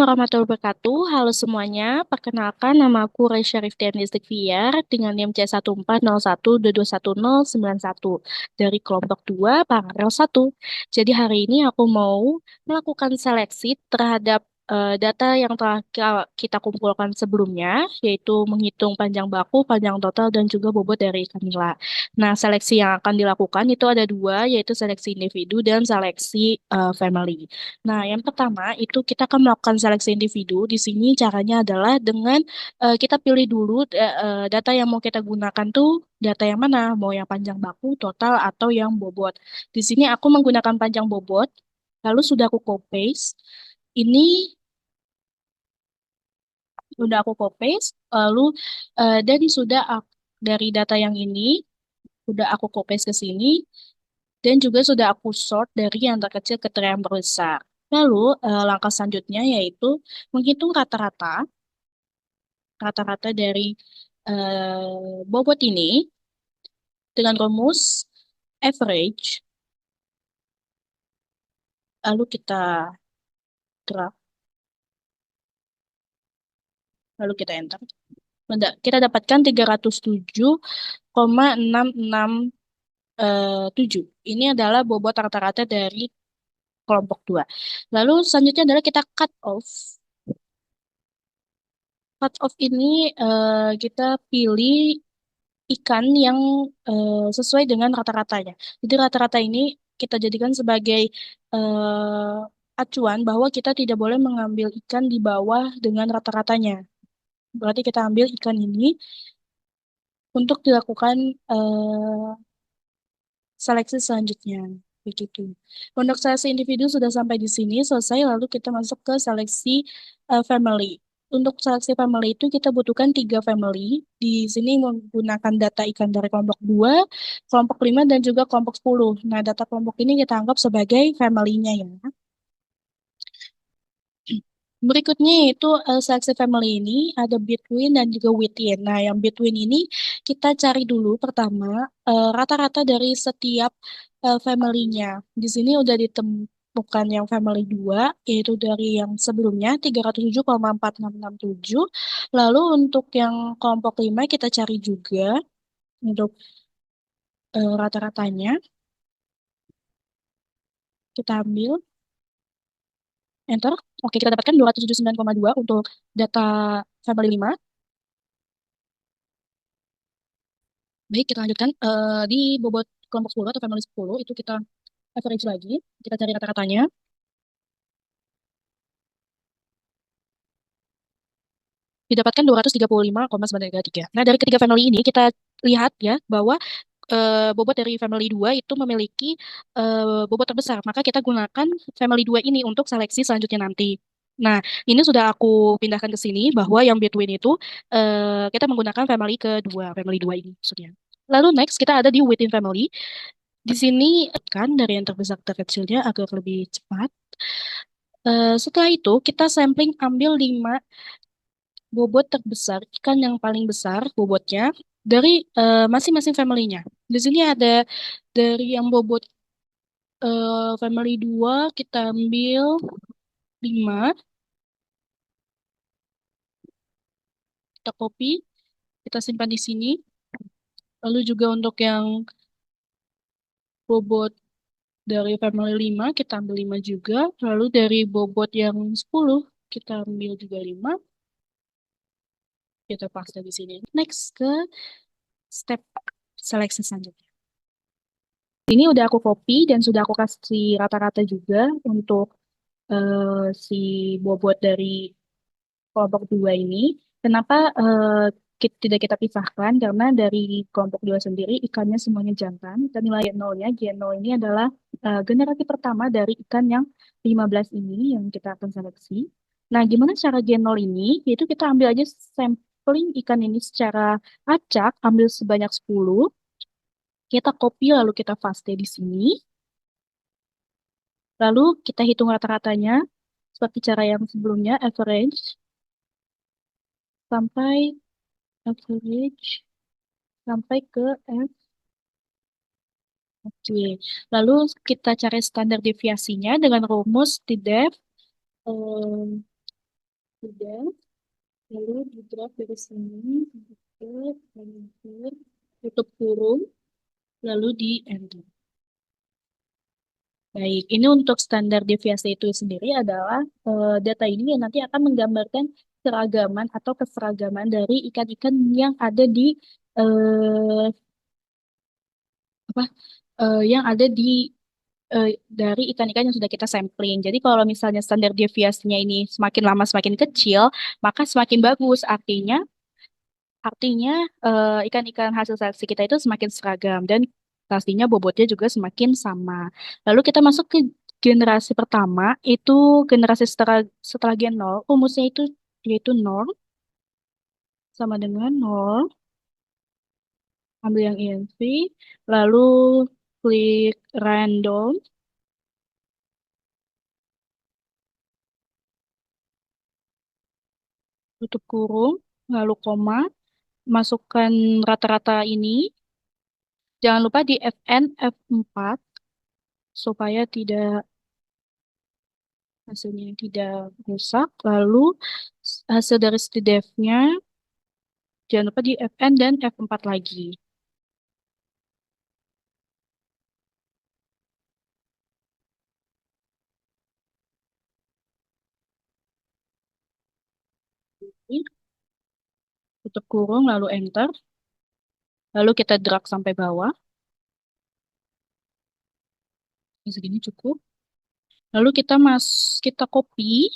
warahmatullahi wabarakatuh. Halo semuanya, perkenalkan nama aku Raisya Rifdian Fiar dengan NIM C1401221091 dari kelompok 2 paralel 1. Jadi hari ini aku mau melakukan seleksi terhadap data yang telah kita kumpulkan sebelumnya, yaitu menghitung panjang baku, panjang total, dan juga bobot dari ikan nila. Nah, seleksi yang akan dilakukan itu ada dua, yaitu seleksi individu dan seleksi family. Nah, yang pertama itu kita akan melakukan seleksi individu. Di sini caranya adalah dengan kita pilih dulu data yang mau kita gunakan tuh data yang mana, mau yang panjang baku, total, atau yang bobot. Di sini aku menggunakan panjang bobot, lalu sudah aku copy paste. Ini sudah aku copy paste, lalu dan sudah dari data yang ini sudah aku copy paste ke sini. Dan juga sudah aku sort dari yang terkecil ke yang terbesar. Lalu langkah selanjutnya yaitu menghitung rata-rata dari bobot ini dengan rumus average. Lalu kita drag, lalu kita enter. Kita dapatkan 307,6667. Ini adalah bobot rata-rata dari kelompok 2. Lalu selanjutnya adalah kita cut off. Cut off ini kita pilih ikan yang sesuai dengan rata-ratanya. Jadi rata-rata ini kita jadikan sebagai acuan bahwa kita tidak boleh mengambil ikan di bawah dengan rata-ratanya. Berarti kita ambil ikan ini untuk dilakukan seleksi selanjutnya. Begitu. Untuk seleksi individu sudah sampai di sini selesai, lalu kita masuk ke seleksi family. Untuk seleksi family itu kita butuhkan 3 family. Di sini menggunakan data ikan dari kelompok 2, kelompok 5, dan juga kelompok 10. Nah, data kelompok ini kita anggap sebagai family-nya ya. Berikutnya yaitu seleksi family ini ada between dan juga within. Nah, yang between ini kita cari dulu pertama rata-rata dari setiap family-nya. Di sini udah ditemukan yang family 2 yaitu dari yang sebelumnya 307,4667. Lalu untuk yang kelompok 5 kita cari juga untuk rata-ratanya. Kita ambil enter. Oke, kita dapatkan 279,2 untuk data family 5. Baik, kita lanjutkan. Di bobot kelompok 10 atau family 10, itu kita average lagi. Kita cari rata-ratanya. Didapatkan 235,933. Nah, dari ketiga family ini, kita lihat ya, bahwa bobot dari family 2 itu memiliki bobot terbesar. Maka kita gunakan family 2 ini untuk seleksi selanjutnya nanti. Nah, ini sudah aku pindahkan ke sini, bahwa yang between itu kita menggunakan family kedua, family 2 ini maksudnya. Lalu next, kita ada di within family. Di sini kan dari yang terbesar ke terkecilnya agak lebih cepat. Setelah itu kita sampling ambil 5 bobot terbesar, ikan yang paling besar bobotnya dari masing-masing family-nya. Di sini ada dari yang bobot family 2 kita ambil 5, kita copy, kita simpan di sini. Lalu juga untuk yang bobot dari family 5 kita ambil 5 juga. Lalu dari bobot yang 10 kita ambil juga 5. Kita paste di sini. Next ke step seleksi selanjutnya. Ini udah aku copy dan sudah aku kasih rata-rata juga untuk si bobot dari kelompok 2 ini. Kenapa tidak kita pisahkan? Karena dari kelompok 2 sendiri ikannya semuanya jantan dan nilai nolnya G0 ini adalah generasi pertama dari ikan yang 15 ini yang kita akan seleksi. Nah, gimana cara G0 ini? Yaitu kita ambil aja sampling ikan ini secara acak, ambil sebanyak 10. Kita copy lalu kita paste di sini. Lalu kita hitung rata-ratanya seperti cara yang sebelumnya, average sampai average sampai ke F. Oke. Lalu kita cari standar deviasinya dengan rumus TDEV Sudah. Lalu di drag dari sini ke enter, tutup kurung, lalu di enter. Baik, ini untuk standar deviasi itu sendiri adalah data ini yang nanti akan menggambarkan keragaman atau keseragaman dari ikan-ikan yang ada di eh, apa yang ada di eh, dari ikan-ikan yang sudah kita sampling. Jadi kalau misalnya standar deviasinya ini semakin lama semakin kecil, maka semakin bagus. Artinya ikan-ikan hasil seleksi kita itu semakin seragam dan pastinya bobotnya juga semakin sama. Lalu kita masuk ke generasi pertama, itu generasi setelah gen 0, rumusnya itu yaitu 0 sama dengan 0, ambil yang INV, lalu klik random, tutup kurung, lalu koma, masukkan rata-rata ini. Jangan lupa di Fn F4 supaya hasilnya tidak rusak. Lalu hasil dari stdef-nya jangan lupa di Fn dan F4 lagi. Ini, tutup kurung lalu enter. Lalu kita drag sampai bawah. Ini segini cukup. Lalu kita copy,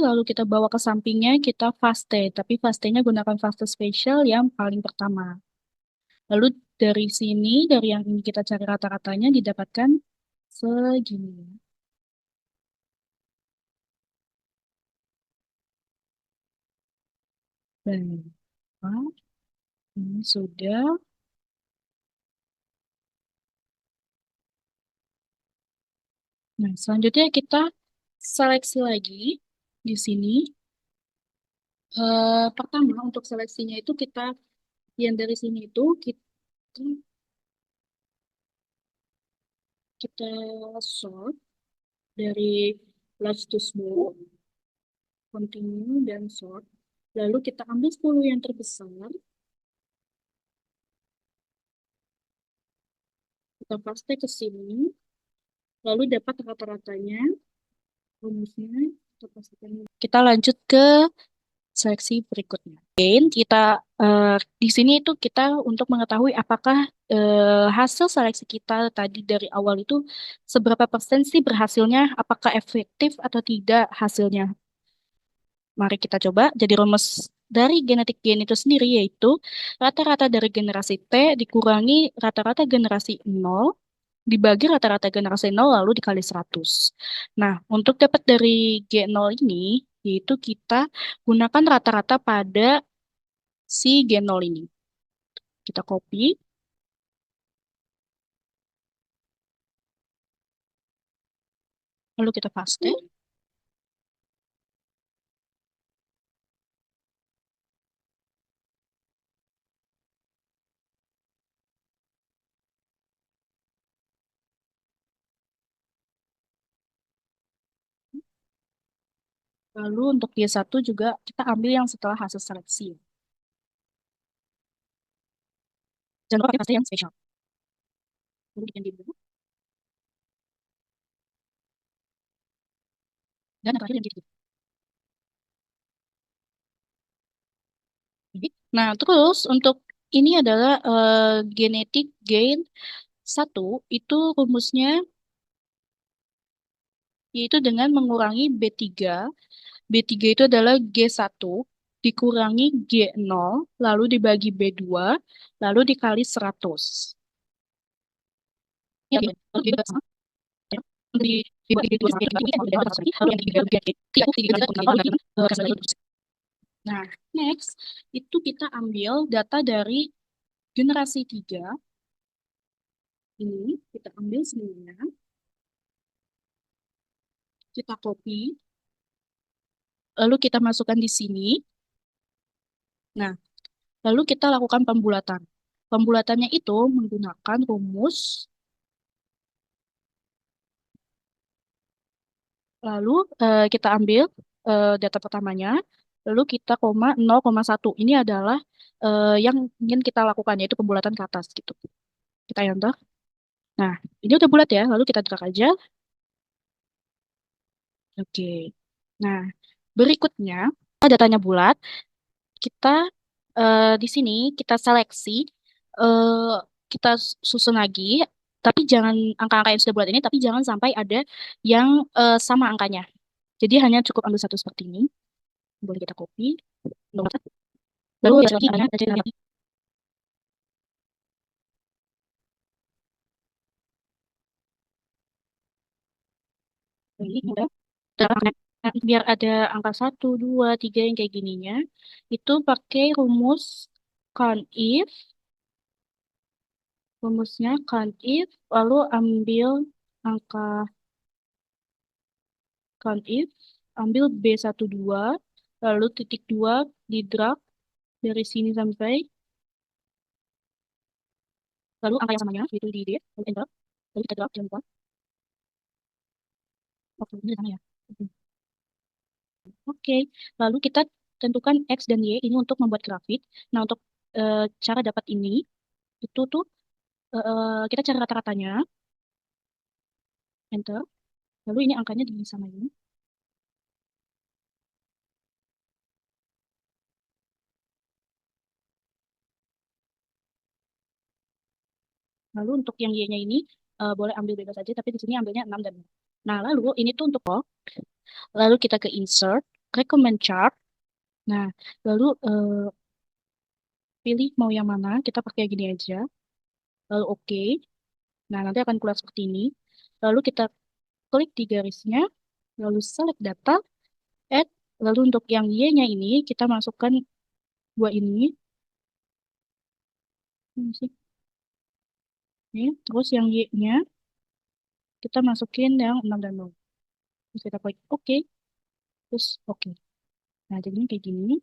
lalu kita bawa ke sampingnya, kita paste. Tapi pastenya gunakan paste spesial yang paling pertama. Lalu dari sini, dari yang ini kita cari rata-ratanya didapatkan segini. Baik, ini sudah. Nah, selanjutnya kita seleksi lagi di sini. Pertama, untuk seleksinya itu yang dari sini itu kita sort dari large to small, continue, dan sort. Lalu kita ambil 10 yang terbesar, kita paste ke sini, lalu dapat rata-ratanya, rumusnya, kita pastikan. Kita lanjut ke seleksi berikutnya. Kita di sini itu kita untuk mengetahui apakah hasil seleksi kita tadi dari awal itu seberapa persen sih berhasilnya, apakah efektif atau tidak hasilnya. Mari kita coba. Jadi rumus dari genetik gen itu sendiri yaitu rata-rata dari generasi T dikurangi rata-rata generasi 0 dibagi rata-rata generasi 0 lalu dikali 100. Nah, untuk dapat dari G0 ini, yaitu kita gunakan rata-rata pada si G0 ini. Kita copy, lalu kita paste. Lalu untuk G1 juga kita ambil yang setelah hasil seleksi. Jangan lupa paste yang spesial. Lalu bikin dulu. Dan yang terakhir yang gitu. Nah, terus untuk ini adalah genetik gain 1 itu rumusnya yaitu dengan mengurangi B3. B3 itu adalah G1 dikurangi G0 lalu dibagi B2 lalu dikali 100. Ya, nah, next itu kita ambil data dari generasi 3. Ini kita ambil semuanya. Kita copy. Lalu kita masukkan di sini. Nah, lalu kita lakukan pembulatan. Pembulatannya itu menggunakan rumus Lalu kita ambil data pertamanya, lalu kita koma 0,1. Ini adalah yang ingin kita lakukan, yaitu pembulatan ke atas gitu. Kita enter. Nah, ini udah bulat ya, lalu kita drag aja. Oke. Nah, berikutnya, datanya bulat, kita di sini kita seleksi, eh, kita susun lagi, tapi jangan angka-angka yang sudah bulat ini, tapi jangan sampai ada yang sama angkanya. Jadi hanya cukup ambil satu seperti ini. Boleh kita copy. Lalu kita lagi angkanya. Ini udah. Biar ada angka 1, 2, 3 yang kayak gininya, itu pakai count if, rumusnya count if, lalu ambil angka count if, ambil B12, lalu titik 2 di drag dari sini sampai, lalu angka yang samanya, itu di D, lalu enter, lalu kita drag, jangan lupa. Oke, ini sama ya. Oke, lalu kita tentukan X dan Y ini untuk membuat grafik. Nah, untuk cara dapat ini, itu tuh kita cari rata-ratanya, enter. Lalu ini angkanya disamain. Lalu untuk yang Y-nya ini boleh ambil bebas saja, tapi di sini ambilnya 6 dan 6. Nah, lalu ini tuh untuk oh. Lalu kita ke insert, recommend chart. Nah, lalu pilih mau yang mana, kita pakai gini aja. Lalu oke. Nah, nanti akan keluar seperti ini. Lalu kita klik di garisnya, lalu select data, add. Lalu untuk yang Y-nya ini, kita masukkan dua ini. Ini sih. Ini. Terus yang Y-nya, kita masukin yang 6 dan 0. Terus kita klik oke. Terus oke. Nah, jadinya kayak gini.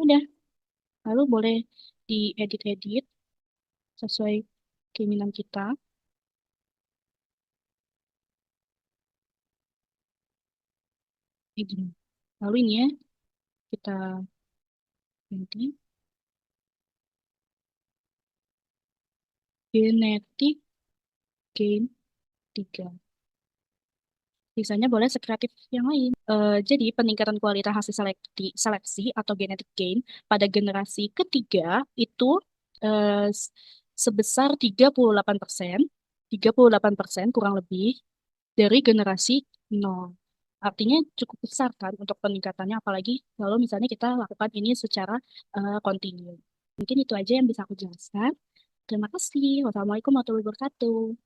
Udah. Lalu boleh diedit-edit sesuai keinginan kita. Kayak gini. Lalu ini ya, kita ganti genetic gain 3. Sisanya boleh sekreatif yang lain. Jadi peningkatan kualitas hasil seleksi atau genetic gain pada generasi ketiga itu eh, s- sebesar 38%, 38% kurang lebih dari generasi nol. Artinya cukup besar kan untuk peningkatannya, apalagi kalau misalnya kita lakukan ini secara kontinu. Mungkin itu aja yang bisa aku jelaskan. Terima kasih. Wassalamualaikum warahmatullahi wabarakatuh.